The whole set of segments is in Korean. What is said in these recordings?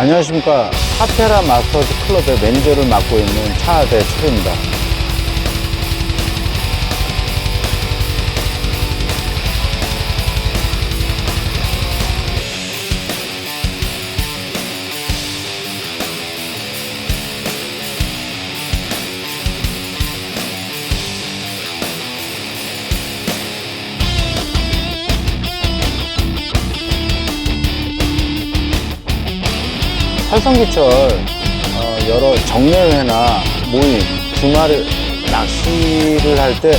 안녕하십니까. 하테라 마스터즈 클럽의 매니저를 맡고 있는 차대 철입니다. 활성기철 여러 정례회나 모임, 주말 낚시를 할 때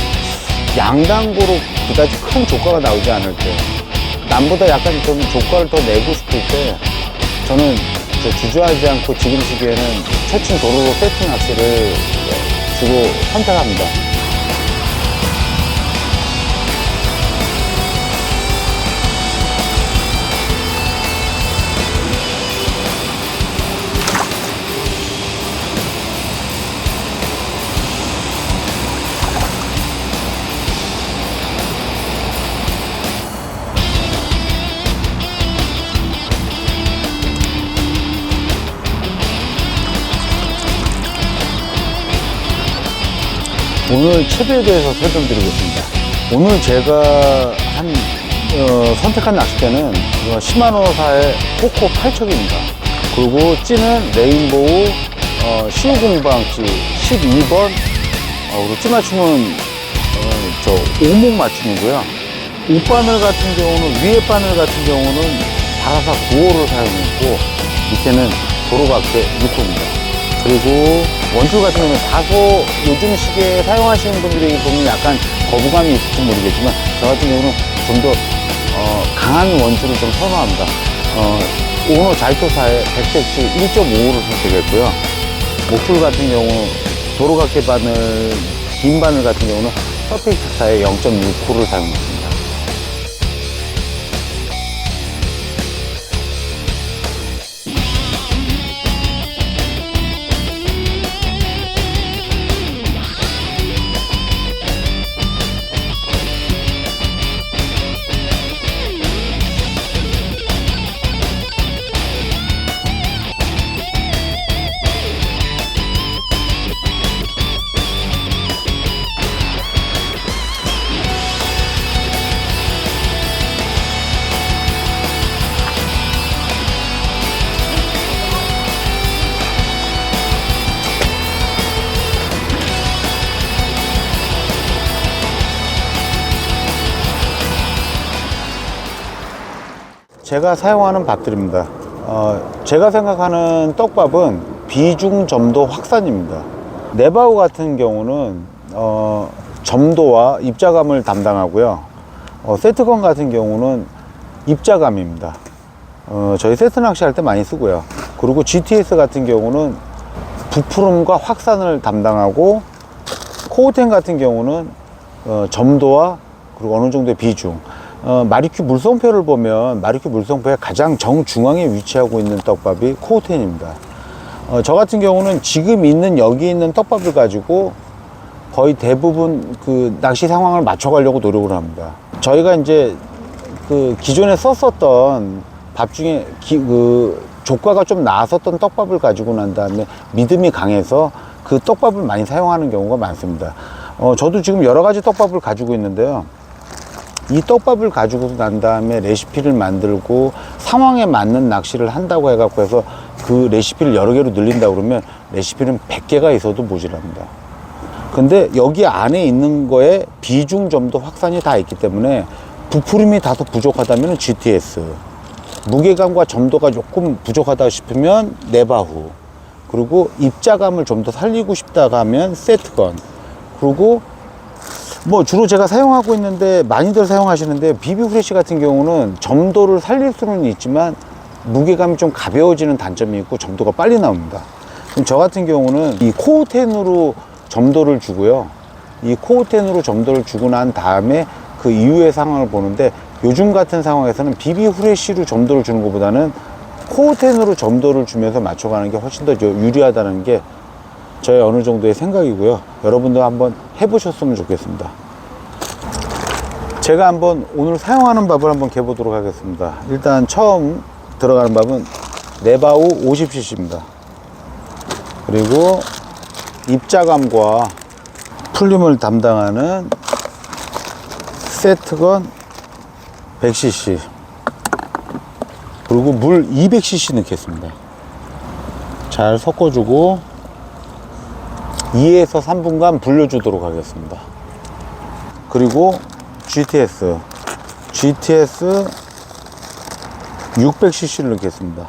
양당고로 그다지 큰 조과가 나오지 않을 때, 남보다 약간 좀 조과를 더 내고 싶을 때 저는 주저하지 않고 지금 시기에는 초층 도로로 세트 낚시를 주로 선택합니다. 오늘 채비에 대해서 설명드리겠습니다. 오늘 제가 선택한 낚싯대는 시마노사의 포코 8척입니다. 그리고 찌는 레인보우 시우공방찌 12번, 그리고 찌 맞춤은 저 오목 맞춤이고요. 윗바늘 같은 경우는, 위에 바늘 같은 경우는 바라사 9호를 사용했고, 밑에는 도로밖에 6호입니다. 그리고 원줄 같은 경우는 다소 요즘 시기에 사용하시는 분들이 보면 약간 거부감이 있을지 모르겠지만, 저 같은 경우는 좀 더 강한 원줄을 좀 선호합니다. 오너 자이토사의 100cc 1.5호를 선택했고요. 목줄 같은 경우 도로각개 바늘, 긴 바늘 같은 경우는 퍼펙트사의 0.6호를 사용했습니다. 제가 사용하는 밥들입니다. 제가 생각하는 떡밥은 비중 점도 확산입니다. 네바우 같은 경우는 점도와 입자감을 담당하고요. 세트건 같은 경우는 입자감입니다. 저희 세트 낚시할 때 많이 쓰고요. 그리고 GTS 같은 경우는 부푸름과 확산을 담당하고, 코어텐 같은 경우는 점도와 그리고 어느 정도의 비중. 마리큐 물성표를 보면 마리큐 물성표의 가장 정중앙에 위치하고 있는 떡밥이 코어텐입니다. 저 같은 경우는 지금 있는 여기 있는 떡밥을 가지고 거의 대부분 그 낚시 상황을 맞춰가려고 노력을 합니다. 저희가 이제 그 기존에 썼었던 밥 중에 조과가 좀 나았었던 떡밥을 가지고 난 다음에 믿음이 강해서 그 떡밥을 많이 사용하는 경우가 많습니다. 저도 지금 여러 가지 떡밥을 가지고 있는데요. 이 떡밥을 가지고 난 다음에 레시피를 만들고 상황에 맞는 낚시를 한다고 해갖고 해서 그 레시피를 여러 개로 늘린다고 그러면 레시피는 100개가 있어도 모자랍니다. 근데 여기 안에 있는 거에 비중 점도 확산이 다 있기 때문에 부푸림이 다소 부족하다면 GTS, 무게감과 점도가 조금 부족하다 싶으면 네바후, 그리고 입자감을 좀 더 살리고 싶다고 하면 세트건, 그리고 주로 제가 사용하고 있는데 많이들 사용하시는데 비비 후레쉬 같은 경우는 점도를 살릴 수는 있지만 무게감이 좀 가벼워지는 단점이 있고 점도가 빨리 나옵니다. 저 같은 경우는 이 코어텐으로 점도를 주고요. 이 코어텐으로 점도를 주고 난 다음에 그 이후의 상황을 보는데, 요즘 같은 상황에서는 비비 후레쉬로 점도를 주는 것보다는 코어텐으로 점도를 주면서 맞춰가는 게 훨씬 더 유리하다는 게 저의 어느 정도의 생각이고요. 여러분도 한번 해보셨으면 좋겠습니다. 제가 한번 오늘 사용하는 밥을 한번 개보도록 하겠습니다. 일단 처음 들어가는 밥은 네바우 50cc입니다. 그리고 입자감과 풀림을 담당하는 세트건 100cc, 그리고 물 200cc 넣겠습니다. 잘 섞어주고 2에서 3분간 불려주도록 하겠습니다. 그리고 GTS 600cc를 넣겠습니다.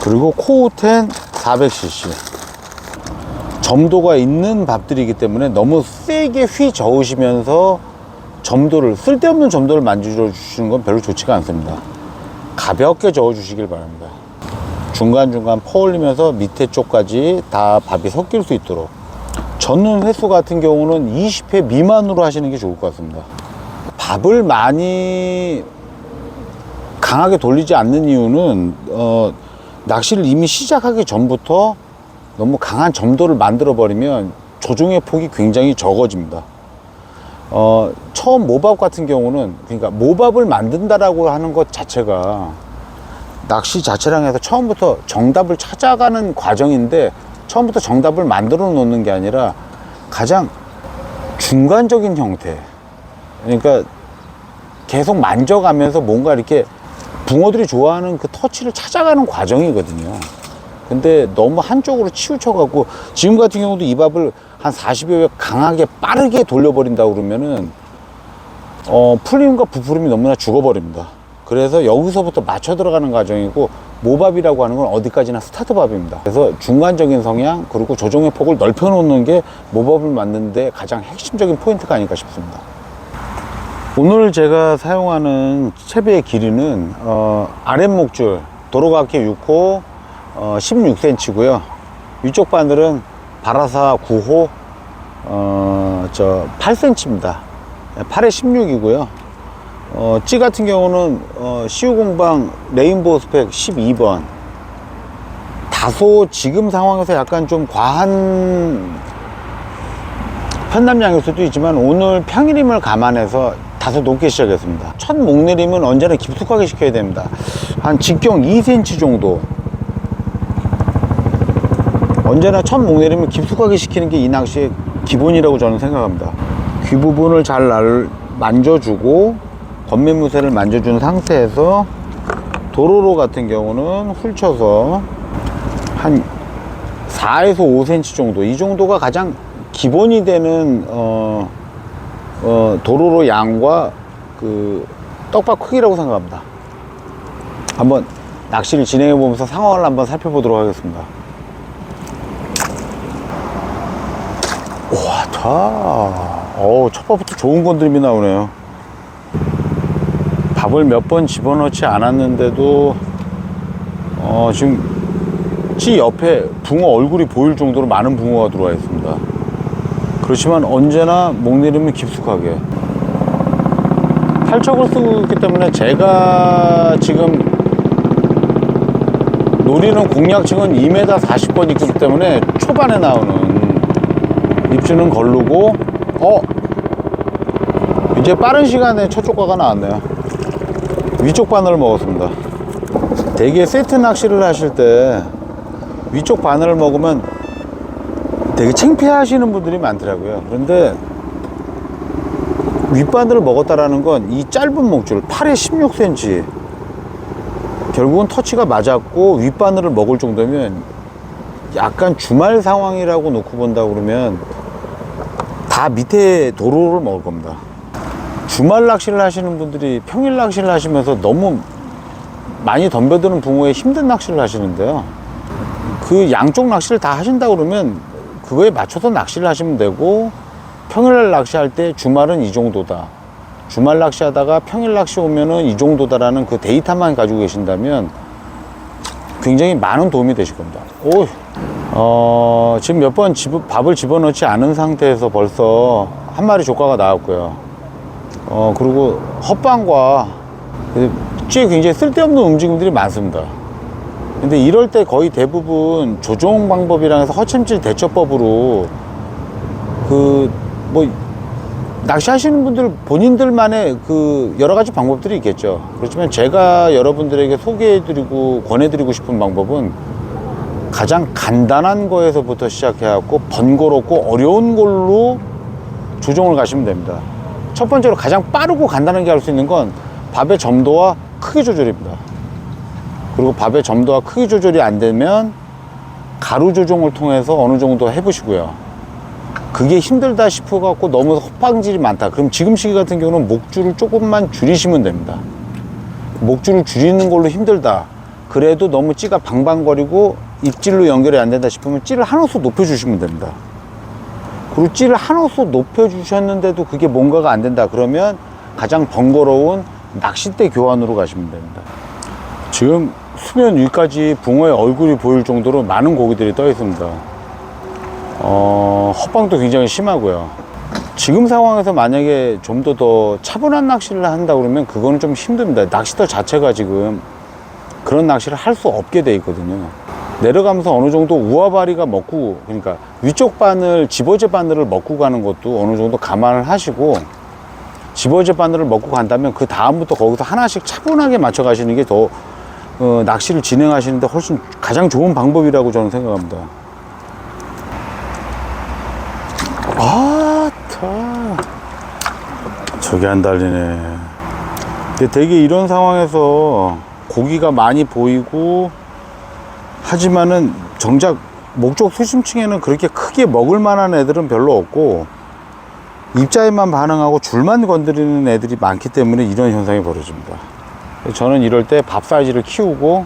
그리고 코우텐 400cc. 점도가 있는 밥들이기 때문에 너무 세게 휘 저으시면서 점도를, 쓸데없는 점도를 만들어 주시는 건 별로 좋지가 않습니다. 가볍게 저어 주시길 바랍니다. 중간중간 퍼올리면서 밑에 쪽까지 다 밥이 섞일 수 있도록. 젓는 횟수 같은 경우는 20회 미만으로 하시는 게 좋을 것 같습니다. 밥을 많이 강하게 돌리지 않는 이유는 낚시를 이미 시작하기 전부터 너무 강한 점도를 만들어 버리면 조종의 폭이 굉장히 적어집니다. 처음 모밥 같은 경우는, 그러니까 모밥을 만든다라고 하는 것 자체가 낚시 자체랑 해서 처음부터 정답을 찾아가는 과정인데, 처음부터 정답을 만들어 놓는 게 아니라 가장 중간적인 형태, 그러니까 계속 만져가면서 뭔가 이렇게 붕어들이 좋아하는 그 터치를 찾아가는 과정이거든요. 근데 너무 한쪽으로 치우쳐 갖고, 지금 같은 경우도 이 밥을 한 40여 회 강하게 빠르게 돌려버린다 그러면은 풀림과 부풀림이 너무나 죽어버립니다. 그래서 여기서부터 맞춰 들어가는 과정이고, 모밥이라고 하는 건 어디까지나 스타트밥입니다. 그래서 중간적인 성향, 그리고 조종의 폭을 넓혀 놓는 게 모밥을 만드는데 가장 핵심적인 포인트가 아닐까 싶습니다. 오늘 제가 사용하는 채비의 길이는 아랫목줄 도로가케 6호 16cm고요. 위쪽 바늘은 바라사 9호 8cm입니다. 8에 16이고요. 찌 같은 경우는 CU 공방 레인보우 스펙 12번. 다소 지금 상황에서 약간 좀 과한 편납량일 수도 있지만, 오늘 평일임을 감안해서 다소 높게 시작했습니다. 첫 목내림은 언제나 깊숙하게 시켜야 됩니다. 한 직경 2cm 정도. 언제나 첫 목내림을 깊숙하게 시키는 게 이 낚시의 기본이라고 저는 생각합니다. 귀 부분을 잘 만져주고 겉매무새를 만져준 상태에서 도로로 같은 경우는 훑쳐서 한 4에서 5cm 정도, 이 정도가 가장 기본이 되는 도로로 양과 그 떡밥 크기라고 생각합니다. 한번 낚시를 진행해 보면서 상황을 한번 살펴보도록 하겠습니다. 와, 첫 밥부터 좋은 건드림이 나오네요. 밥을 몇 번 집어넣지 않았는데도 지금 찌 옆에 붕어 얼굴이 보일 정도로 많은 붕어가 들어와 있습니다. 그렇지만 언제나 목내림은 깊숙하게. 팔척을 쓰고 있기 때문에 제가 지금 노리는 공략층은 2m 40번 있기 때문에 초반에 나오는 입주는 걸르고, 이제 빠른 시간에 첫 조과가 나왔네요. 위쪽 바늘을 먹었습니다. 대개 세트 낚시를 하실 때 위쪽 바늘을 먹으면 되게 창피해 하시는 분들이 많더라고요. 그런데 윗바늘을 먹었다라는 건 이 짧은 목줄 8에 16cm, 결국은 터치가 맞았고 윗바늘을 먹을 정도면 약간 주말 상황이라고 놓고 본다 그러면 다 밑에 도로를 먹을 겁니다. 주말 낚시를 하시는 분들이 평일 낚시를 하시면서 너무 많이 덤벼드는 붕어에 힘든 낚시를 하시는데요, 그 양쪽 낚시를 다 하신다 그러면 그거에 맞춰서 낚시를 하시면 되고, 평일날 낚시할 때 주말은 이 정도다, 주말 낚시하다가 평일 낚시 오면은 이 정도다라는 그 데이터만 가지고 계신다면 굉장히 많은 도움이 되실 겁니다. 지금 몇 번 밥을 집어넣지 않은 상태에서 벌써 한 마리 조과가 나왔고요. 그리고 헛방과 찌에 굉장히 쓸데없는 움직임들이 많습니다. 근데 이럴 때 거의 대부분 조종 방법이랑 해서 허챔질 대처법으로 낚시하시는 분들 본인들만의 그 여러 가지 방법들이 있겠죠. 그렇지만 제가 여러분들에게 소개해드리고 권해드리고 싶은 방법은 가장 간단한 거에서부터 시작해갖고 번거롭고 어려운 걸로 조정을 가시면 됩니다. 첫 번째로 가장 빠르고 간단하게 할 수 있는 건 밥의 점도와 크기 조절입니다. 그리고 밥의 점도와 크기 조절이 안 되면 가루 조정을 통해서 어느 정도 해보시고요. 그게 힘들다 싶어갖고 너무 헛방질이 많다. 그럼 지금 시기 같은 경우는 목줄을 조금만 줄이시면 됩니다. 목줄을 줄이는 걸로 힘들다. 그래도 너무 찌가 방방거리고 입질로 연결이 안 된다 싶으면 찌를 한호수 높여주시면 됩니다. 그리고 찌를 한호수 높여주셨는데도 그게 뭔가가 안 된다. 그러면 가장 번거로운 낚싯대 교환으로 가시면 됩니다. 지금 수면 위까지 붕어의 얼굴이 보일 정도로 많은 고기들이 떠 있습니다. 헛방도 굉장히 심하고요. 지금 상황에서 만약에 좀 더 차분한 낚시를 한다 그러면 그거는 좀 힘듭니다. 낚시터 자체가 지금 그런 낚시를 할 수 없게 돼 있거든요. 내려가면서 어느 정도 우아바리가 먹고, 그러니까 위쪽 바늘, 집어제 바늘을 먹고 가는 것도 어느 정도 감안을 하시고, 집어제 바늘을 먹고 간다면 그 다음부터 거기서 하나씩 차분하게 맞춰 가시는 게 더 낚시를 진행하시는데 훨씬 가장 좋은 방법이라고 저는 생각합니다. 저게 안 달리네. 근데 되게 이런 상황에서 고기가 많이 보이고 하지만은 정작 목적 수심층에는 그렇게 크게 먹을 만한 애들은 별로 없고 입자에만 반응하고 줄만 건드리는 애들이 많기 때문에 이런 현상이 벌어집니다. 저는 이럴 때 밥 사이즈를 키우고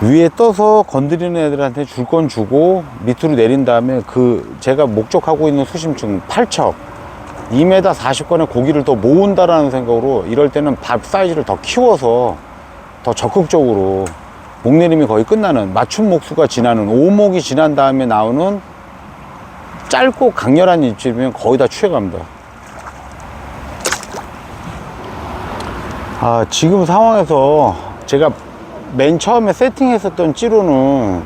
위에 떠서 건드리는 애들한테 줄 건 주고 밑으로 내린 다음에 그 제가 목적하고 있는 수심층 8척 2m 40건의 고기를 더 모은다라는 생각으로 이럴 때는 밥 사이즈를 더 키워서 더 적극적으로 목내림이 거의 끝나는 맞춤 목수가 지나는 오목이 지난 다음에 나오는 짧고 강렬한 입질이면 거의 다 취해갑니다. 지금 상황에서 제가 맨 처음에 세팅했었던 찌로는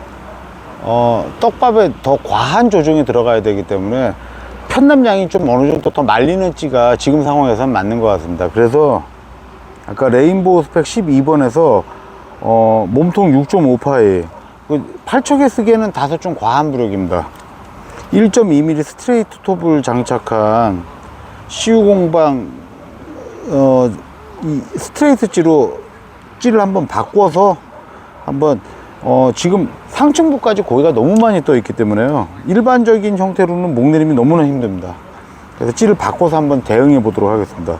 떡밥에 더 과한 조정이 들어가야 되기 때문에 편납량이 좀 어느 정도 더 말리는 찌가 지금 상황에서는 맞는 것 같습니다. 그래서 아까 레인보우 스펙 12번에서 몸통 6.5파이 8척에 쓰기에는 다소 좀 과한 부력입니다. 1.2mm 스트레이트 톱을 장착한 CU 공방 이 스트레이트 찌로 찌를 한번 바꿔서 한번 지금 상층부까지 고기가 너무 많이 떠 있기 때문에요. 일반적인 형태로는 목내림이 너무나 힘듭니다. 그래서 찌를 바꿔서 한번 대응해 보도록 하겠습니다.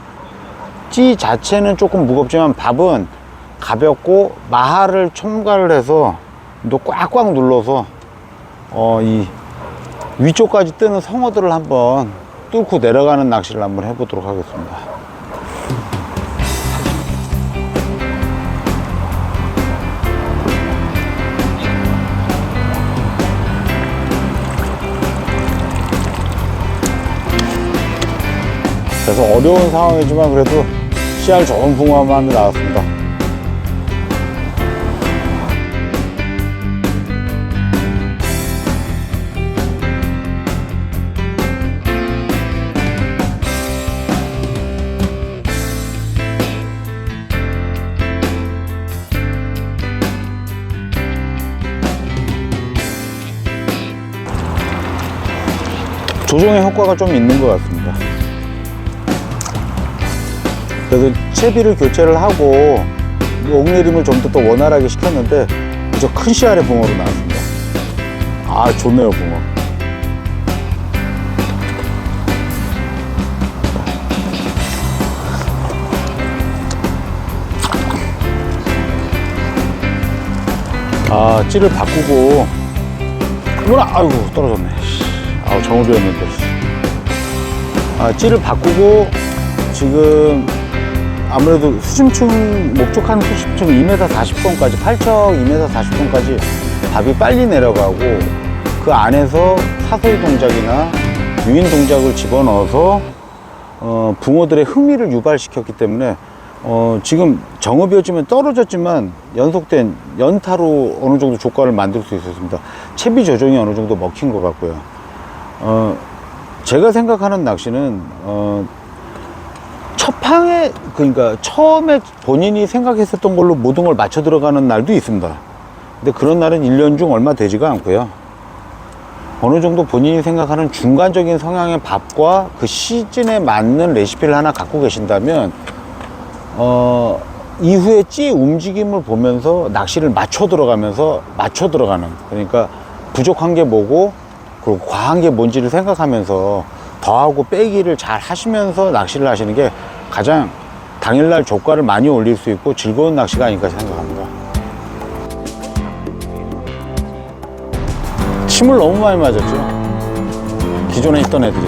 찌 자체는 조금 무겁지만 밥은 가볍고 마하를 첨가를 해서 또 꽉꽉 눌러서 이 위쪽까지 뜨는 성어들을 한번 뚫고 내려가는 낚시를 한번 해보도록 하겠습니다. 그래서 어려운 상황이지만 그래도 씨알 좋은 붕어만 나왔습니다. 조정의 효과가 좀 있는 것 같습니다. 그래서 채비를 교체를 하고 목내림을 좀 더 원활하게 시켰는데 그저 큰 씨알의 붕어로 나왔습니다. 좋네요 붕어. 찌를 바꾸고 아이고 떨어졌네. 정읍이었는데. 찌를 바꾸고 지금 아무래도 수심층, 목적하는 수심층 2m 40건까지, 8척 2m 40건까지 밥이 빨리 내려가고 그 안에서 사소리 동작이나 유인 동작을 집어넣어서 붕어들의 흥미를 유발시켰기 때문에 지금 정읍이었지만 떨어졌지만 연속된 연타로 어느 정도 조과를 만들 수 있었습니다. 채비 조정이 어느 정도 먹힌 것 같고요. 제가 생각하는 낚시는 첫판에, 그러니까 처음에 본인이 생각했었던 걸로 모든 걸 맞춰 들어가는 날도 있습니다. 근데 그런 날은 1년 중 얼마 되지가 않고요. 어느 정도 본인이 생각하는 중간적인 성향의 밥과 그 시즌에 맞는 레시피를 하나 갖고 계신다면 이후에 찌 움직임을 보면서 낚시를 맞춰 들어가는, 그러니까 부족한 게 뭐고 그리고 과한 게 뭔지를 생각하면서 더하고 빼기를 잘 하시면서 낚시를 하시는 게 가장 당일날 조과를 많이 올릴 수 있고 즐거운 낚시가 아닐까 생각합니다. 침을 너무 많이 맞았죠, 기존에 있던 애들이.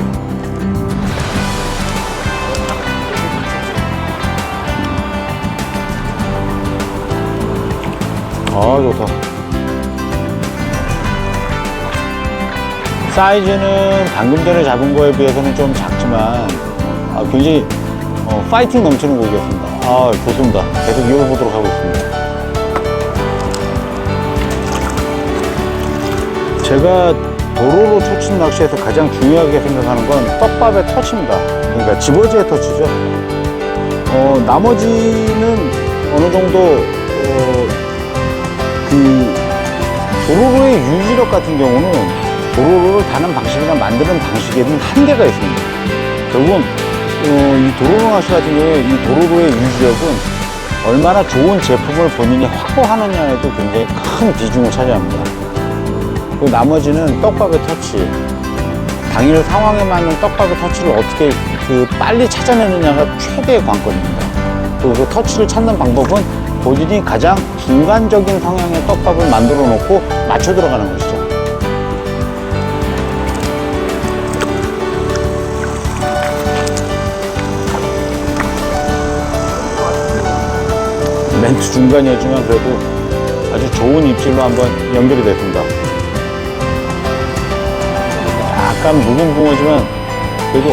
아, 좋다. 사이즈는 방금 전에 잡은 거에 비해서는 좀 작지만 굉장히 파이팅 넘치는 고기였습니다. 아, 좋습니다. 계속 이어보도록 하고 있습니다. 제가 도로로 초침 낚시에서 가장 중요하게 생각하는 건 떡밥의 터치입니다. 그러니까 집어지의 터치죠. 나머지는 어느 정도 그 도로로의 유지력 같은 경우는 도로로를 다는 방식이나 만드는 방식에는 한계가 있습니다. 결국은 이 도로로 낚시 같은 경우에 이 도로로의 유지력은 얼마나 좋은 제품을 본인이 확보하느냐에도 굉장히 큰 비중을 차지합니다. 그리고 나머지는 떡밥의 터치, 당일 상황에 맞는 떡밥의 터치를 어떻게 빨리 찾아내느냐가 최대의 관건입니다. 그리고 그 터치를 찾는 방법은 본인이 가장 중간적인 성향의 떡밥을 만들어 놓고 맞춰 들어가는 것이죠. 멘트 중간이었지만 그래도 아주 좋은 입질로 한번 연결이 됐습니다. 약간 묵은 붕어지만 그래도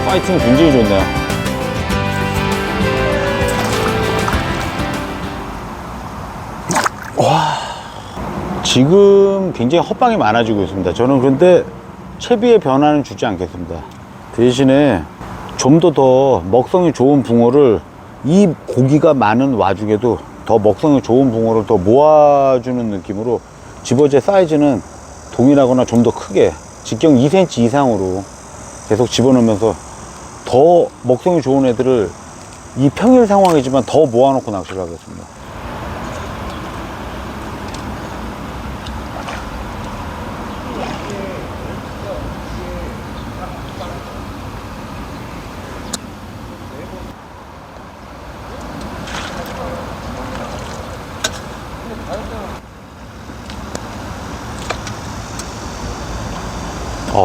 파이팅 굉장히 좋네요. 와, 지금 굉장히 헛방이 많아지고 있습니다. 저는 그런데 채비의 변화는 주지 않겠습니다. 대신에 좀 더 먹성이 좋은 붕어를, 이 고기가 많은 와중에도 더 먹성이 좋은 붕어를 더 모아주는 느낌으로 집어제 사이즈는 동일하거나 좀 더 크게 직경 2cm 이상으로 계속 집어넣으면서 더 먹성이 좋은 애들을 이 평일 상황이지만 더 모아놓고 낚시를 하겠습니다.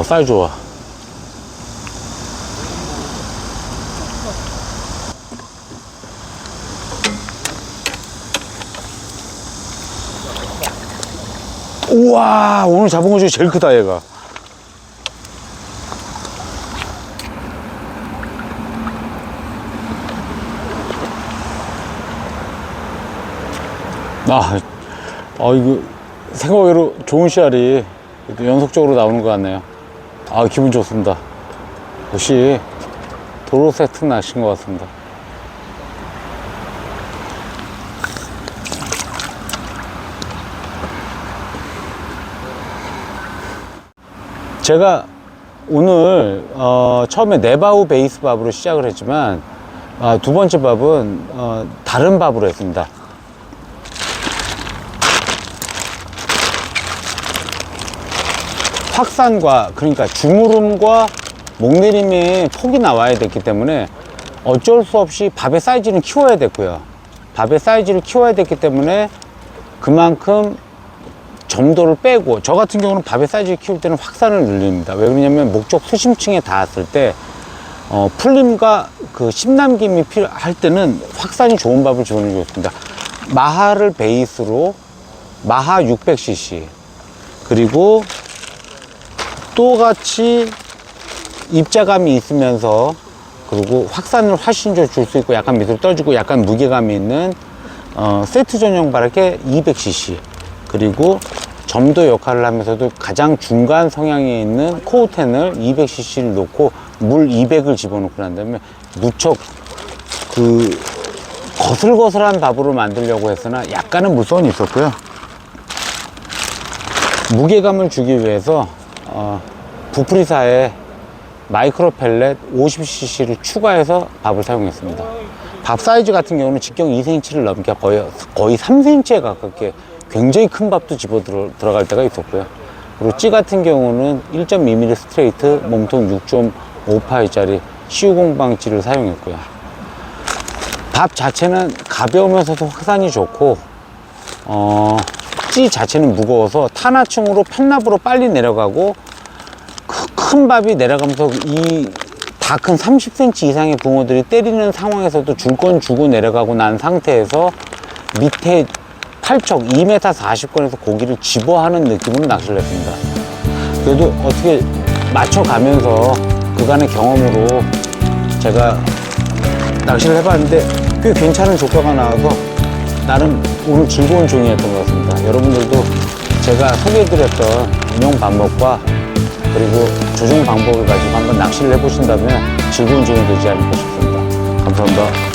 사이즈 좋아. 우와, 오늘 잡은 거 중에 제일 크다, 얘가. 이거 생각외로 좋은 씨알이 연속적으로 나오는 것 같네요. 기분 좋습니다. 역시 도로 세트 낚시인 것 같습니다. 제가 오늘 처음에 네바우 베이스 밥으로 시작을 했지만 두 번째 밥은 다른 밥으로 했습니다. 확산과, 그러니까 주무름과 목내림의 폭이 나와야 됐기 때문에 어쩔 수 없이 밥의 사이즈는 키워야 됐고요. 밥의 사이즈를 키워야 됐기 때문에 그만큼 점도를 빼고, 저 같은 경우는 밥의 사이즈를 키울 때는 확산을 늘립니다. 왜 그러냐면 목적 수심층에 닿았을 때 풀림과 그 심남김이 필요할 때는 확산이 좋은 밥을 지원해주겠습니다. 마하를 베이스로 마하 600cc, 그리고 또 같이 입자감이 있으면서, 그리고 확산을 훨씬 줄 수 있고 약간 밑으로 떠주고 약간 무게감이 있는 세트 전용 바라켓 200cc, 그리고 점도 역할을 하면서도 가장 중간 성향에 있는 코어텐을 200cc를 놓고 물 200을 집어넣고 난 다음에 무척 그 거슬거슬한 밥으로 만들려고 했으나 약간은 물성이 있었고요. 무게감을 주기 위해서 부프리사에 마이크로 펠렛 50cc를 추가해서 밥을 사용했습니다. 밥 사이즈 같은 경우는 직경 2cm를 넘게 거의 3cm에 가깝게 굉장히 큰 밥도 집어 들어갈 때가 있었고요. 그리고 찌 같은 경우는 1.2mm 스트레이트 몸통 6.5파이짜리 시우공방찌를 사용했고요. 밥 자체는 가벼우면서도 확산이 좋고 찌 자체는 무거워서 탄화층으로 팻납으로 빨리 내려가고 큰 밥이 내려가면서 이 다 큰 30cm 이상의 붕어들이 때리는 상황에서도 줄 건 주고 내려가고 난 상태에서 밑에 팔척 2m 40권에서 고기를 집어하는 느낌으로 낚시를 했습니다. 그래도 어떻게 맞춰가면서 그간의 경험으로 제가 낚시를 해봤는데 꽤 괜찮은 조과가 나와서 나름 오늘 즐거운 종이었던 것 같습니다. 여러분들도 제가 소개해드렸던 운영 방법과 그리고 조종 방법을 가지고 한번 낚시를 해보신다면 즐거운 종이 되지 않을까 싶습니다. 감사합니다.